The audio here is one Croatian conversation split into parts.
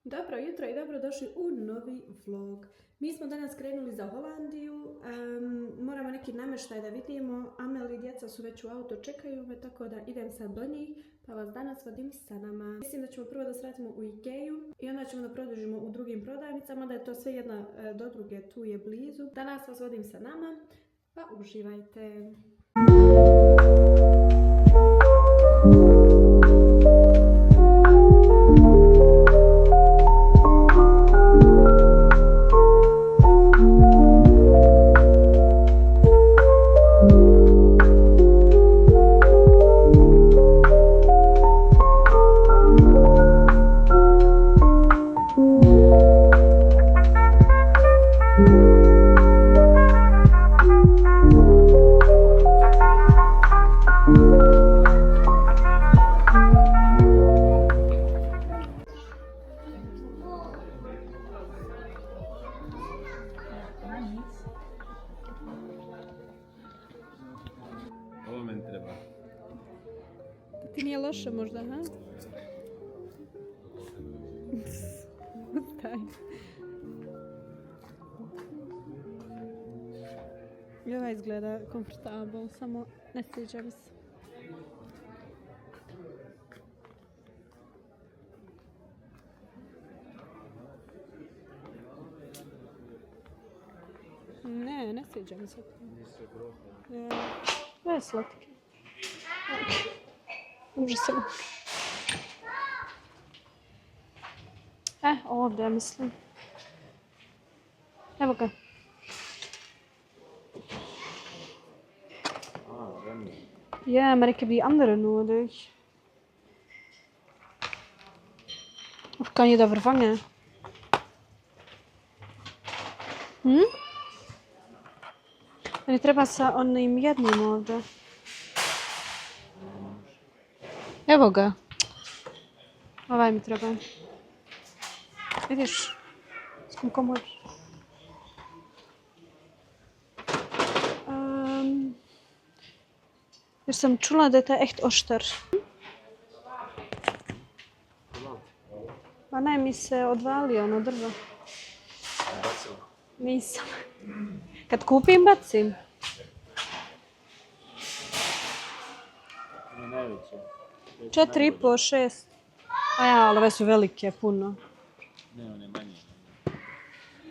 Dobro jutro i dobrodošli u novi vlog. Mi smo danas krenuli za Holandiju, moramo neki namještaj da vidimo. Amel i djeca su već u auto, čekaju me, tako da idem sad do njih, pa vas danas vodim sa nama. Mislim da ćemo prvo da sretimo u Ikeju i onda ćemo da produžimo u drugim prodavnicama, da je to sve jedna do druge, tu je blizu. Danas vas vodim sa nama, pa uživajte. Ovo meni treba. Ti nije loše možda, ha? Staj. I ova izgleda komfortabel, samo ne sviđa mi se. Ne sviđa mi se. Ovo je slatki. Užasno. Ovdje mislim. Evo ga. Ja, maar ik heb die andere nodig. Of kan je dat vervangen? Meni treba sa onim jednim ovdje. Evo ga. Ovaj mi treba. Vidiš? Komod. Jer sam čula da je taj echt oštar. Pa ne, mi se odvalio ono drvo. Nisam. Kad kupim, bacim. Ovo je najveće. 4,5, 6. A ja, ali ove su velike, puno. Ne, one manje.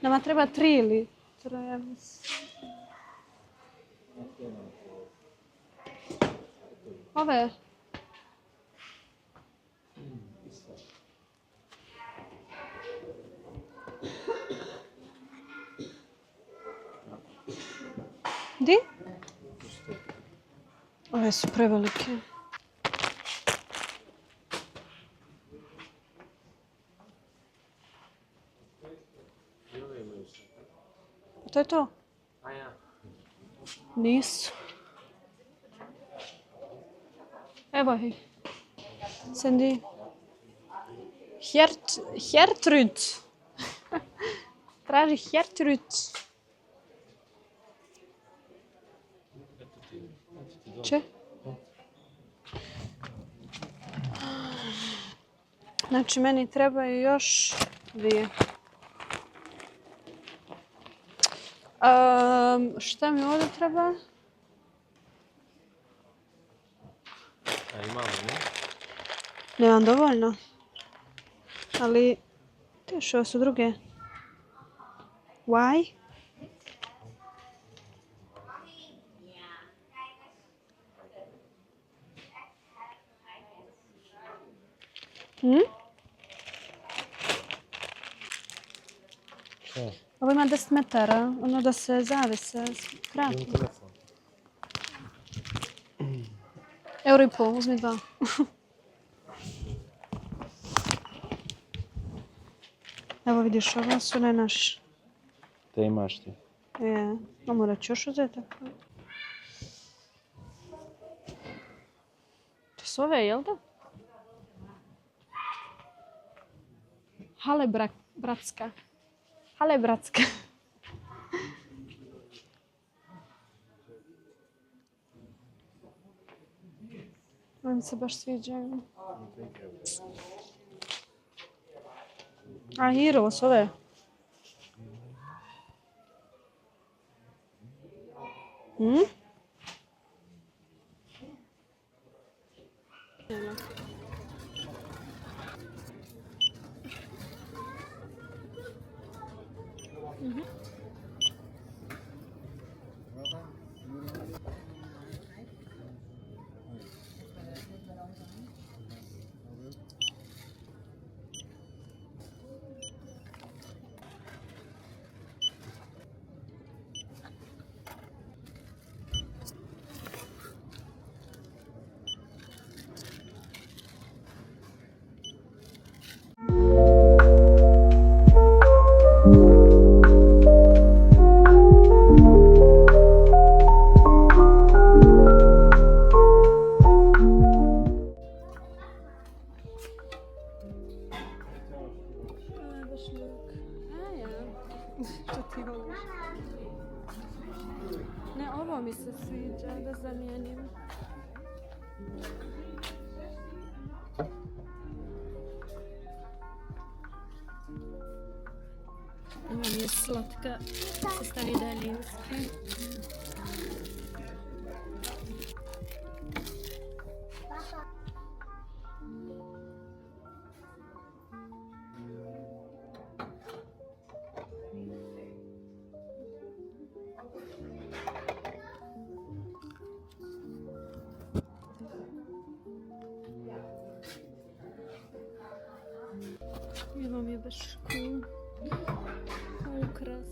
Nama treba 3 ili 3. Ove. Di? Ove su prevelike. To je to? A ja. Nisu. Evo ih. Sandy. Gertrud. Traži Gertrud. Če? Znači, meni trebaju još 2. Šta mi ovdje treba? A imamo, ne? Nemam dovoljno. Ali, teš, ovo su druge. Why? Šta? Ovo ima 10 metara, ono da se zavise, krati. Imam telefon. €1,5, uzmi 2. Evo vidiš, ovo su ne naši. Te imaš ti. Je, a morat ću još uzeti. To su ove, jel da? Hale bratska. Hale bratska. Oni se baš sviđaju. A Heroes, ove? Baš luk. A ja. Što ti voliš? Ne, ovo mi se sviđa, da zamijenim. Ovo mi je slatka, se stavi daljinski. I ovo mi je baš cool. Ukras.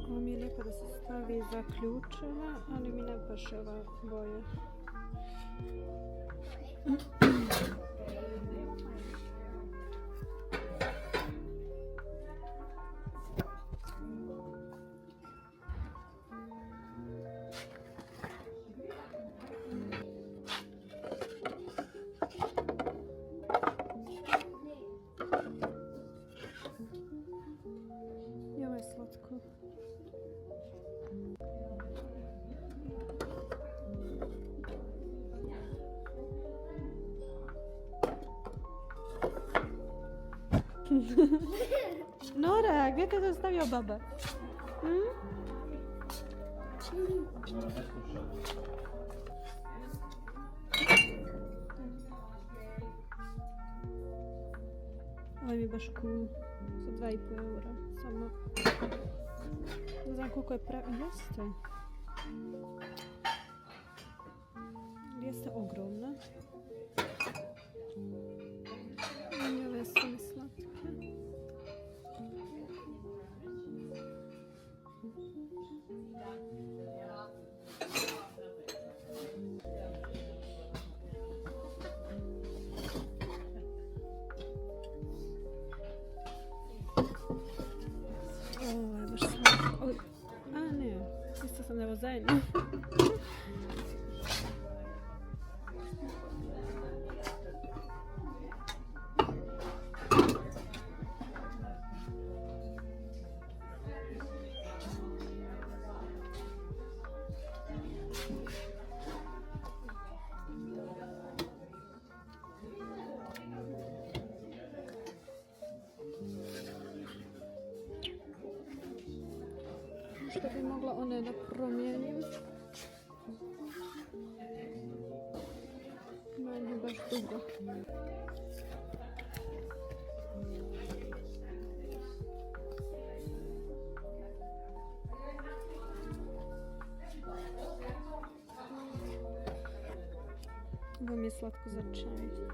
Ovo mi je lijepo da se stavi za ključeva, ali mi ne paše ova boja. I ovo je slatko. Nora, gdje te to stavio baba? Ovo mi je baš cool. Za 2,5 eura. Samo. Ne znam koliko je Jeste. Jeste ogromna. I ove su mi slatke. Ovo je baš slatko. A ne, isto sam da je ovo zajedno. Što bi mogla one da promijenim. Manje baš dugo. Ovo mi je slatko za čaj.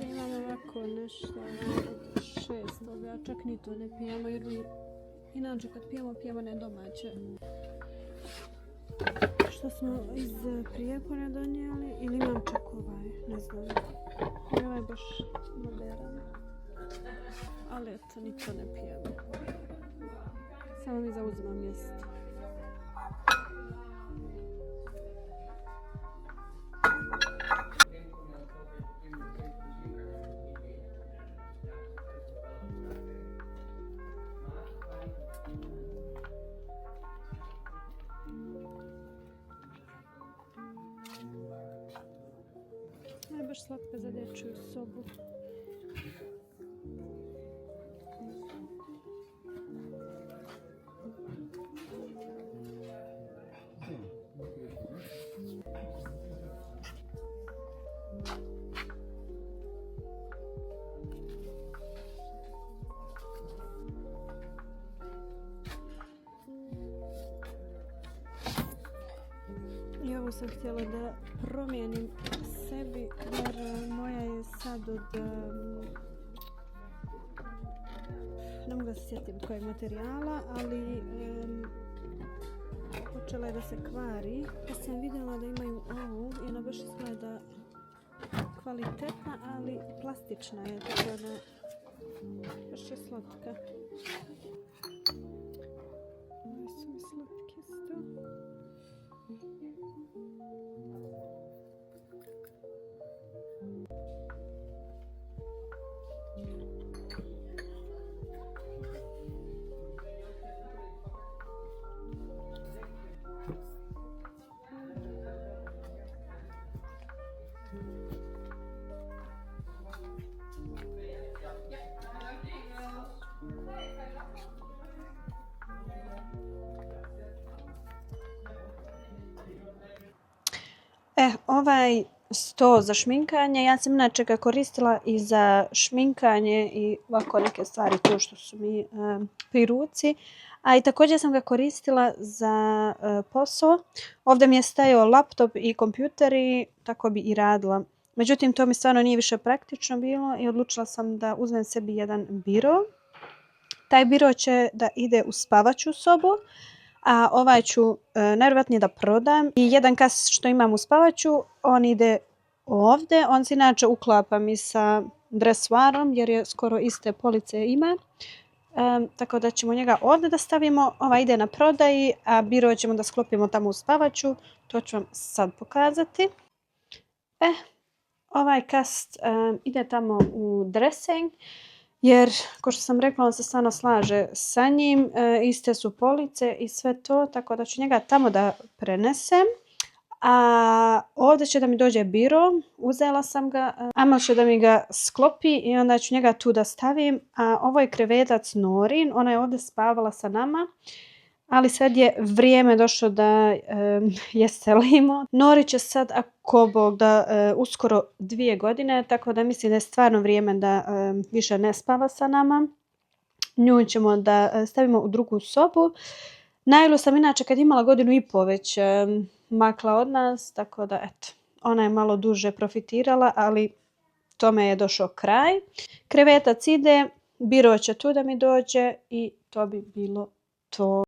Imam ovako nešto od 600, ja čak ni to ne pijemo jer mi inače kad pijemo ne domaće. što smo iz Prijepolja donijeli ili imam čak ovaj, ne znam. I ovaj baš modern. Ali eto, ni to ne pijemo. Samo mi zauzimam mjesto. Je baš slatka za dječju sobu. I ovo sam htjela da promijenim sebi jer moja je sad od ne mogu da se sjetim kojeg materijala, ali počela je da se kvari. Ja sam vidjela da imaju ovu i ona baš izgleda kvalitetna, ali plastična je, tako da baš je slatka. Ovo su mi slatke isto. Ovaj sto za šminkanje, ja sam inače ga koristila i za šminkanje i ovako neke stvari tu što su mi pri ruci. A i također sam ga koristila za posao. Ovdje mi je stajao laptop i kompjuter i tako bi i radila. Međutim, to mi stvarno nije više praktično bilo i odlučila sam da uzmem sebi jedan biro. Taj biro će da ide u spavaću sobu, a ovaj ću najvjerojatnije da prodam. I jedan kas što imam u spavaću, on ide ovdje. On se inače uklapa mi sa dresuarom jer je skoro iste police ima. Tako da ćemo njega ovdje da stavimo. Ovaj ide na prodaji, a biro ćemo da sklopimo tamo u spavaću. To ću vam sad pokazati. Ovaj kast ide tamo u dressing. Jer, kao što sam rekla, on se stvarno slaže sa njim, iste su police i sve to, tako da ću njega tamo da prenesem. A ovdje će da mi dođe biro, uzela sam ga, Amal će da mi ga sklopi i onda ću njega tu da stavim. A ovo je krevetac Norin, ona je ovdje spavala sa nama, ali sad je vrijeme došlo da je selimo. Nori će sad, ako Bog da, uskoro 2 godine, tako da mislim da je stvarno vrijeme da više ne spava sa nama. Nju ćemo da stavimo u drugu sobu. Nailu sam inače kad imala 1,5 godine već makla od nas, tako da eto, ona je malo duže profitirala, ali tome je došao kraj. Krevetac ide, biro će tu da mi dođe i to bi bilo to.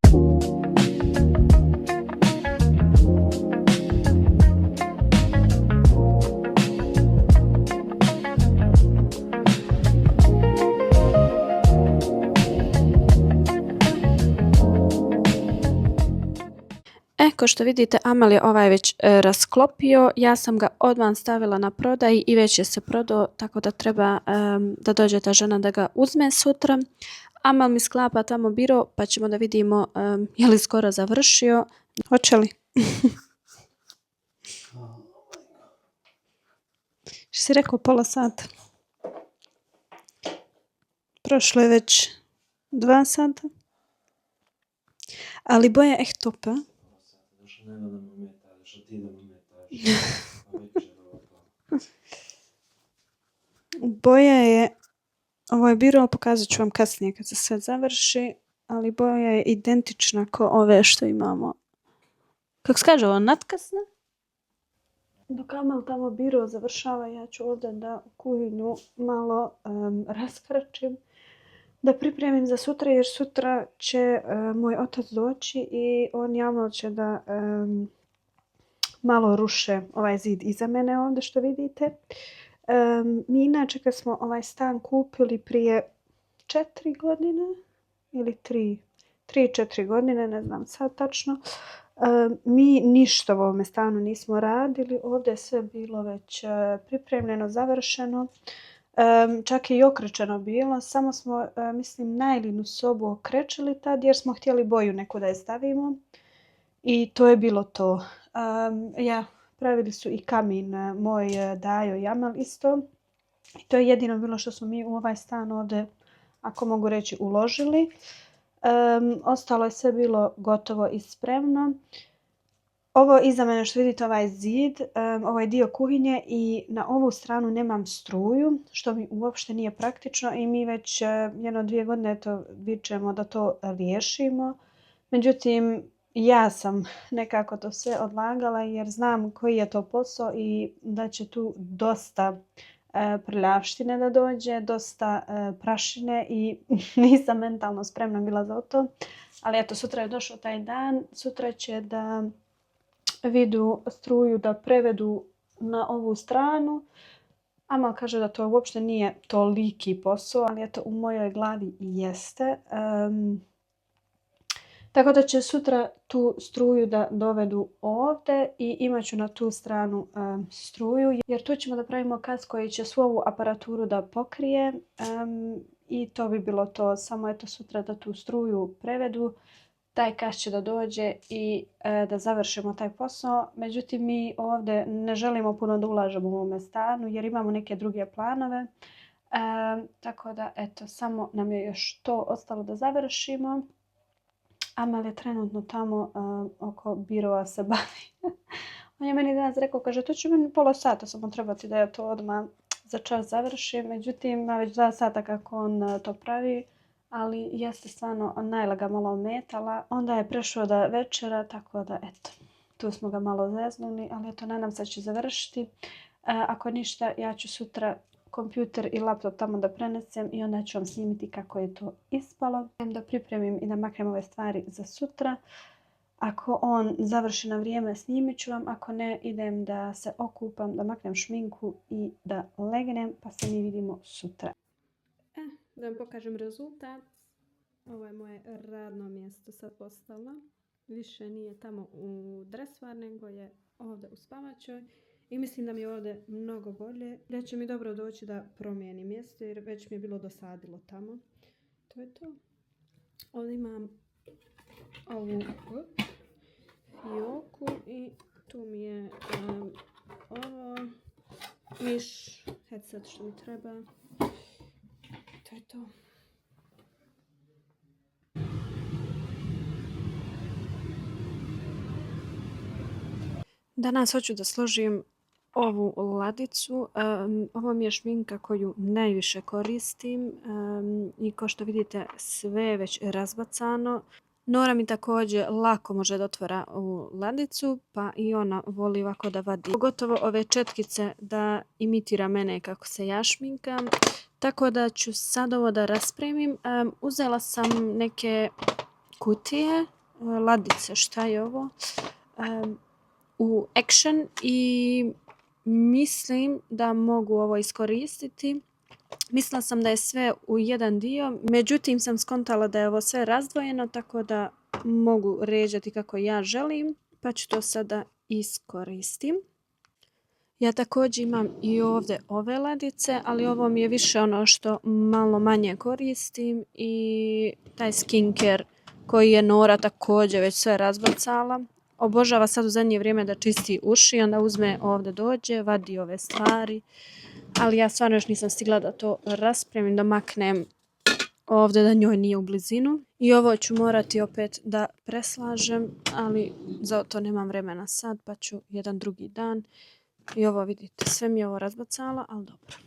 Kao što vidite, Amal je ovaj već rasklopio. Ja sam ga odmah stavila na prodaj i već je se prodao, tako da treba da dođe ta žena da ga uzme sutra. Amal mi sklapa tamo biro, pa ćemo da vidimo je li skoro završio. Hoće li? Što si rekao, pola sata? Prošlo je već 2 sata. Ali boja je echt top, a? Ne da me umeta, što ti da me umetaš. Boja je, ovo je biro, pokazat ću vam kasnije kad se sve završi, ali boja je identična ko ove što imamo. Kako se kaže, ovo natkasne? Dok Amal tamo biro završava, ja ću ovdje da kuhinju malo raskračim, da pripremim za sutra, jer sutra će moj otac doći i on i Amal će da malo ruše ovaj zid iza mene ovdje što vidite. Mi inače kad smo ovaj stan kupili prije 4 godine ili 3-4 godine, ne znam sad tačno, mi ništa u ovome stanu nismo radili. Ovdje je sve bilo već pripremljeno, završeno. Čak je i okrečeno bilo. Samo smo, mislim, Najlinu sobu okrečili tad jer smo htjeli boju neku da je stavimo. I to je bilo to. Pravili su i kamin moj Dajo i Amel isto. I to je jedino bilo što smo mi u ovaj stan ovdje, ako mogu reći, uložili. Ostalo je sve bilo gotovo i spremno. Ovo iza mene što vidite, ovaj zid, ovaj dio kuhinje, i na ovu stranu nemam struju, što mi uopšte nije praktično i mi već 1-2 godine vičemo da to riješimo. Međutim, ja sam nekako to sve odlagala jer znam koji je to posao i da će tu dosta prljavštine da dođe, dosta prašine i nisam mentalno spremna bila za to. Ali eto, sutra je došao taj dan, sutra će da vidu struju da prevedu na ovu stranu. Amal kaže da to uopšte nije toliki posao, ali eto, u mojoj glavi jeste. Tako da će sutra tu struju da dovedu ovdje i imat ću na tu stranu struju. Jer tu ćemo da pravimo kas koji će svu ovu aparaturu da pokrije. I to bi bilo to. Samo eto sutra da tu struju prevedu. Taj kas će da dođe i da završimo taj posao. Međutim, mi ovdje ne želimo puno da ulažemo u ovome stanu jer imamo neke druge planove. Tako da eto, samo nam je još to ostalo da završimo. Amal je trenutno tamo oko birova se bavi. On je meni danas rekao, kaže, to će meni pola sata samo trebati da ja to odmah za čas završim. Međutim, ima već 2 sata kako on to pravi, ali jeste stvarno, Najla ga malo ometala. Onda je prešao da večera, tako da eto, tu smo ga malo zeznuli, ali eto, nadam se da će završiti. Ako ništa, ja ću sutra kompjuter i laptop tamo da prenesem i onda ću vam snimiti kako je to ispalo. Da pripremim i da maknem ove stvari za sutra. Ako on završi na vrijeme, snimit ću vam. Ako ne, idem da se okupam, da maknem šminku i da legnem, pa se mi vidimo sutra. Da vam pokažem rezultat. Ovo je moje radno mjesto sad postalo. Više nije tamo u dresvar, nego je ovdje u spavačoj. I mislim da mi je ovdje mnogo bolje. Da će mi dobro doći da promijenim mjesto jer već mi je bilo dosadilo tamo. To je to. Ovdje imam ovu fioku i tu mi je ovo miš headset što mi treba. To je to. Danas hoću da složim ovu ladicu. Ovo mi je šminka koju najviše koristim i kao što vidite sve je već razbacano. Nora mi također lako može da otvara ovu ladicu, pa i ona voli ovako da vadi. Pogotovo ove četkice da imitira mene kako se ja šminkam. Tako da ću sad ovo da raspremim. Uzela sam neke kutije, ladice, šta je ovo? U Action i mislim da mogu ovo iskoristiti. Mislila sam da je sve u jedan dio, međutim sam skontala da je ovo sve razdvojeno, tako da mogu ređati kako ja želim, pa ću to sada iskoristim. Ja također imam i ovdje ove ladice, ali ovo mi je više ono što malo manje koristim i taj skincare koji je Nora također već sve razbacala. Obožava sad u zadnje vrijeme da čisti uši, onda uzme ovdje dođe, vadi ove stvari. Ali ja stvarno još nisam stigla da to raspremim, da maknem ovdje da njoj nije u blizinu. I ovo ću morati opet da preslažem, ali za to nemam vremena sad, pa ću jedan drugi dan. I ovo vidite, sve mi je ovo razbacala, ali dobro.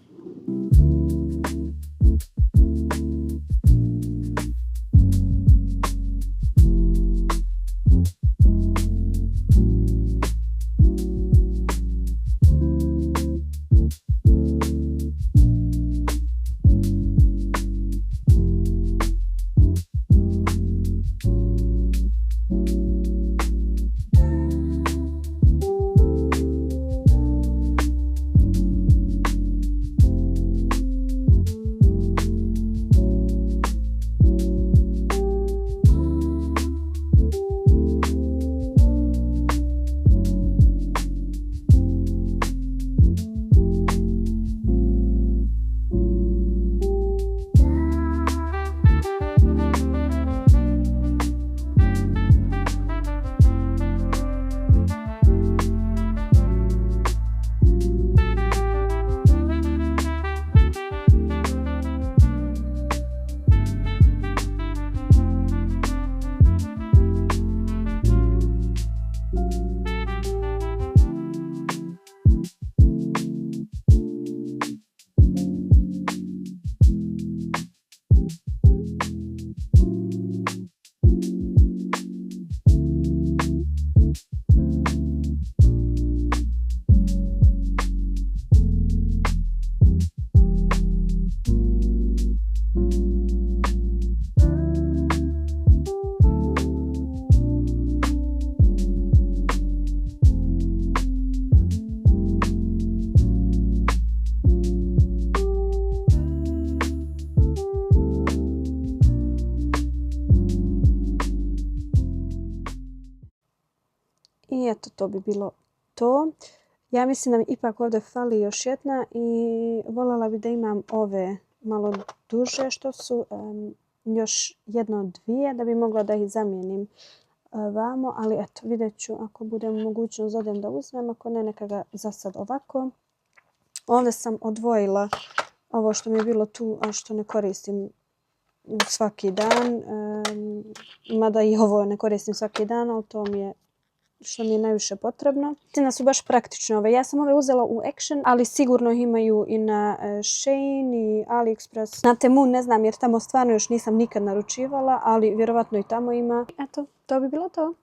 I eto, to bi bilo to. Ja mislim da mi ipak ovdje fali još jedna i voljela bi da imam ove malo duže što su još jedno dvije da bi mogla da ih zamijenim vamo, ali eto, vidjet ću ako budem mogućnost odem da uzmem, ako ne neka ga za sad ovako. Ovdje sam odvojila ovo što mi je bilo tu, a što ne koristim svaki dan. Mada i ovo ne koristim svaki dan, ali to mi je što mi je najviše potrebno. Mislim da su baš praktične ove. Ja sam ove uzela u Action, ali sigurno ih imaju i na Shein i AliExpress. Na Temu ne znam jer tamo stvarno još nisam nikad naručivala, ali vjerovatno i tamo ima. Eto, to bi bilo to.